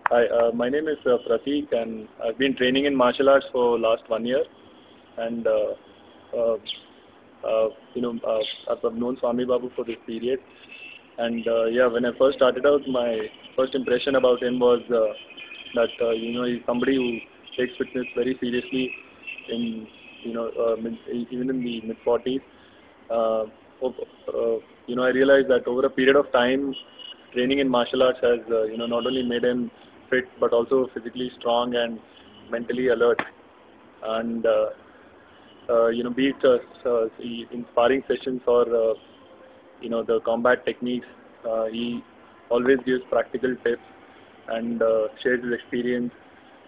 Hi, my name is Prateek, and I've been training in martial arts for last 1 year. And uh, I've known Swami Babu for this period. And yeah, when I first started out, my first impression about him was that he's somebody who takes fitness very seriously. In even in the mid 40s. Uh, I realized that over a period of time, training in martial arts has not only made him fit but also physically strong and mentally alert. And be it in sparring sessions or the combat techniques, he always gives practical tips and shares his experience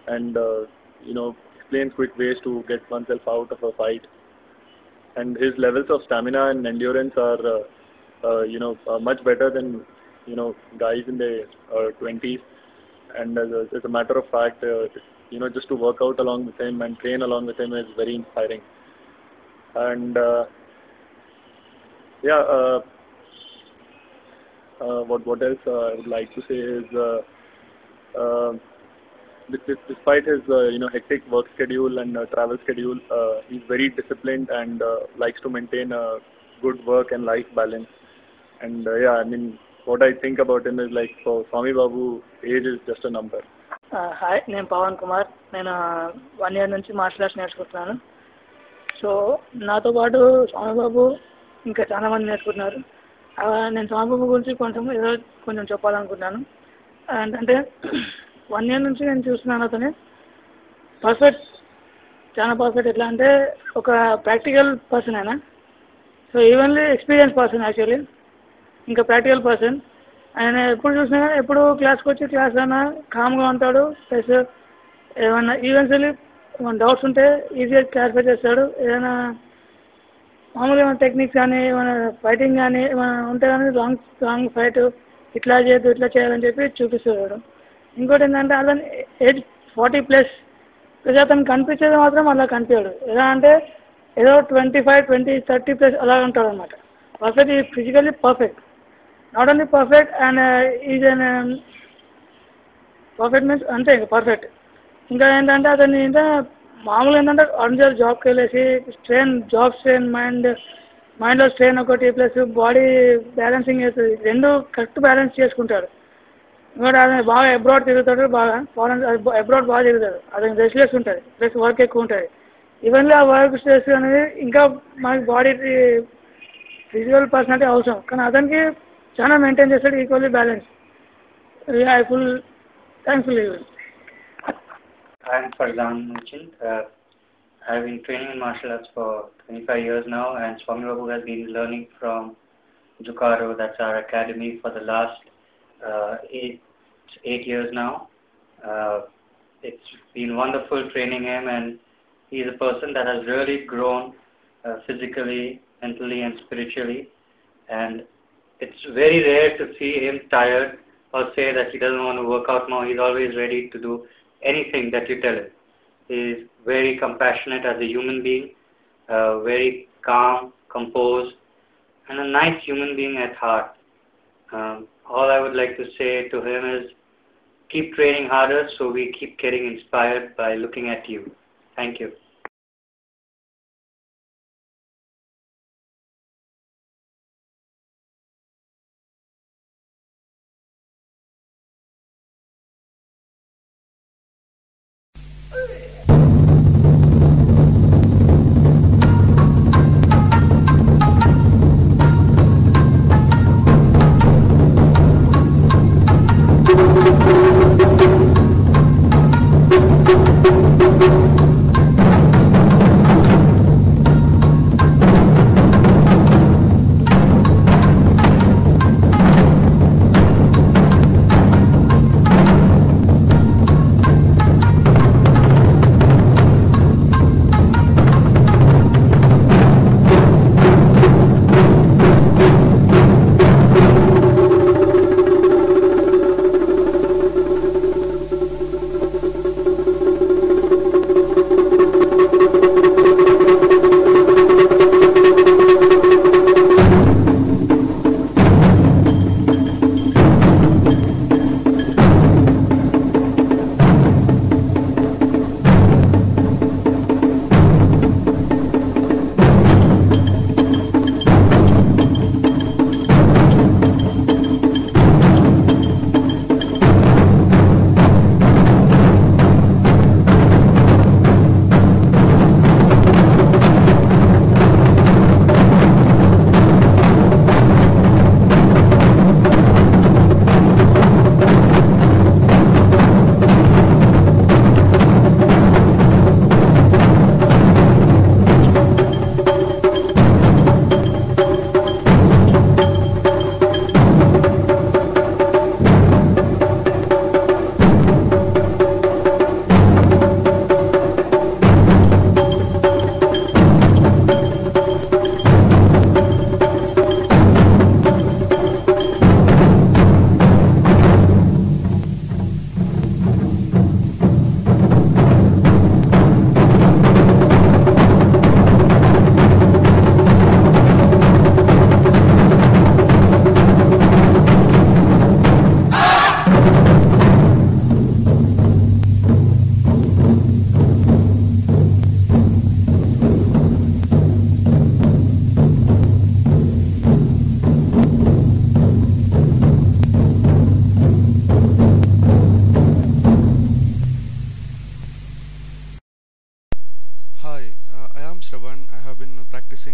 and explains quick ways to get oneself out of a fight. And his levels of stamina and endurance are much better than guys in their 20s. And as a matter of fact, just to work out along with him and train along with him is very inspiring. And yeah, what else I would like to say is, uh, despite his hectic work schedule and travel schedule, he's very disciplined and likes to maintain a good work and life balance. And yeah, I mean, what I think about him is like, for Swami Babu, age is just a number. Hi, నేను పవన్ కుమార్. నేను 1 year నుంచి martial arts నేర్చుకుంటున్నాను. So నాతో పాటు స్వామిబాబు ఇంకా చాలా మంది నేర్చుకుంటున్నారు. నేను స్వామిబాబు గురించి కొంచెం చెప్పాలనుకుంటున్నాను. అంటే 1 year నుంచి నేను చూస్తున్నాను. అతని పర్ఫెక్ట్, చాలా పర్ఫెక్ట్. ఎట్లా అంటే ఒక ప్రాక్టికల్ పర్సన్ అయినా, so evenly experience person actually, ఇంకా ప్రాక్టికల్ పర్సన్. ఆయన ఎప్పుడు చూసినా ఎప్పుడు క్లాస్కి వచ్చి క్లాస్ అయినా కామ్గా ఉంటాడు. ప్లస్ ఏమన్నా ఈవెన్చువల్లీ ఏమైనా డౌట్స్ ఉంటే ఈజీగా క్లారిఫై చేస్తాడు. ఏదైనా మామూలుగా ఏమైనా టెక్నిక్స్ కానీ ఏమైనా ఫైటింగ్ కానీ ఏమైనా ఉంటే కానీ రాంగ్ ఫైట్ ఇట్లా చేయొద్దు ఇట్లా చేయాలని చెప్పి చూపిస్తాడు. ఇంకోటి ఏంటంటే అతను ఏజ్ 40+, ప్లస్ అతను కనిపించేది మాత్రం అలా కనిపించాడు. ఎలా అంటే ఏదో 25, 20, 30+ అలా ఉంటాడు అనమాట. పర్ఫెక్ట్, ఈ physically perfect. Not only perfect and is an perfect means అంతే, ఇంకా పర్ఫెక్ట్. ఇంకా ఏంటంటే అతన్ని మామూలుగా ఏంటంటే అందరు జాబ్కి వెళ్ళేసి మైండ్లో స్ట్రెయిన్ ఒకటి, ప్లస్ బాడీ బ్యాలెన్సింగ్ చేస్తుంది. రెండు కరెక్ట్ బ్యాలెన్స్ చేసుకుంటాడు. ఇంకోటి అతను బాగా అబ్రాడ్ తిరుగుతాడు, బాగా అబ్రాడ్ బాగా తిరుగుతాడు. అతనికి రెస్ట్లెస్ ఉంటుంది, ప్లస్ వర్క్ ఎక్కువ ఉంటుంది. ఈవెన్లీ ఆ వర్క్ స్ట్రెస్ అనేది ఇంకా మనకి బాడీ ఫిజికల్ పర్సనాలిటీ అవసరం, కానీ అతనికి చాలా మెయింటైన్ చేస్తాడు, equally balance. I full thankful. I'm Farzan Muchint. I've been training in martial arts for 25 years now, and Swami Babu has been learning from Jukaro, that's our academy, for the last 8 years now. It's been wonderful training him, and he's a person that has really grown physically, mentally and spiritually. And it's very rare to see him tired or say that he doesn't want to work out more. He's always ready to do anything that you tell him. He's very compassionate as a human being, very calm, composed, and a nice human being at heart. All I would like to say to him is, keep training harder so we keep getting inspired by looking at you. Thank you.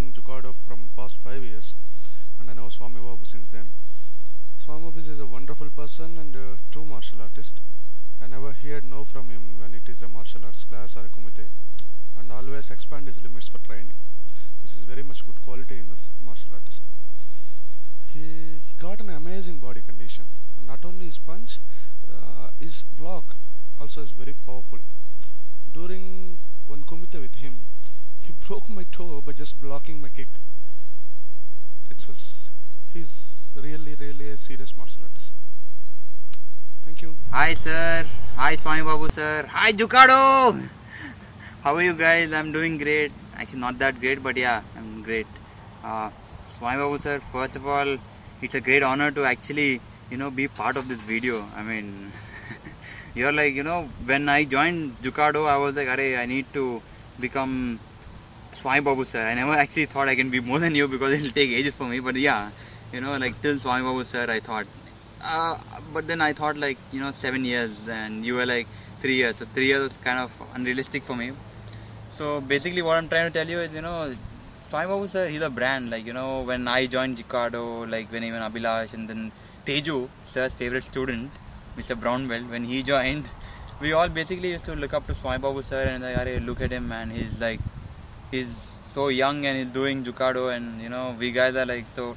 practicing Judo from past 5 years, and I know Swami Babu since then. Swami Babu is a wonderful person and a true martial artist. I never heard no from him when it is a martial arts class or a kumite, and always expand his limits for training. This is very much good quality in this martial artist. He got an amazing body condition. And not only his punch, his block also is very powerful. During one kumite with him, he broke my toe by just blocking my kick. He's really a serious martial artist. Thank you. Hi sir, hi Swami Babu sir, hi Jukado! How are you guys? I'm doing great. Actually not that great, but yeah, I'm great. Swami Babu sir, first of all, it's a great honor to actually, be part of this video. I mean, you're like, when I joined Jukado, I was like, I need to become Swami Babu sir. I never actually thought I can be more than you because it'll take ages for me, but yeah, till Swami Babu sir, I thought. But then I thought 7 years, and you were like 3 years. So 3 years was kind of unrealistic for me. So basically what I'm trying to tell you is, Swami Babu sir, he's a brand. When I joined Jikado, when even Abhilash and then Teju, sir's favorite student, Mr. Brown Belt, when he joined, we all basically used to look up to Swami Babu sir and look at him, man. He's so young and he's doing Jukado, and we guys are so,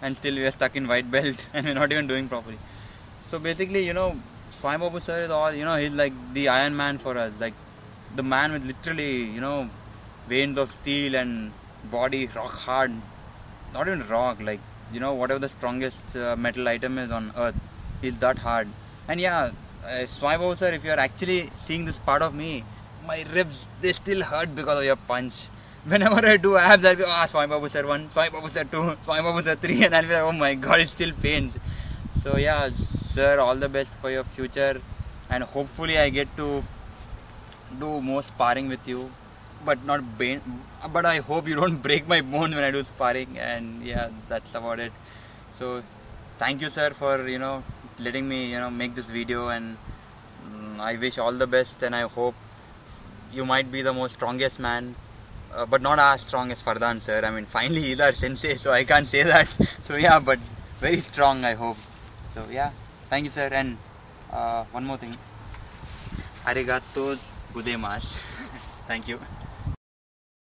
and still we are stuck in white belt and we're not even doing properly. So basically, Swami Babu sir is all, he's like the Iron Man for us, the man with literally, veins of steel and body rock hard, not even rock, whatever the strongest metal item is on earth, he's that hard. And yeah, Swami Babu sir, if you're actually seeing this part of me, my ribs, they still hurt because of your punch. Whenever I do abs, I'll be, Swami Babu sir 1, Swami Babu sir 2, Swami Babu sir 3, and I'll be like, oh my god, it still pains. So yeah, sir, all the best for your future, and hopefully I get to do more sparring with you, but I hope you don't break my bones when I do sparring, and yeah, that's about it. So thank you sir for letting me make this video, and I wish all the best, and I hope you might be the most strongest man, but not as strong as Fardhan sir. I mean, finally he's our sensei, so I can't say that. So yeah, but very strong, I hope. So yeah, thank you sir, and one more thing. Arigato gozaimasu. Thank you.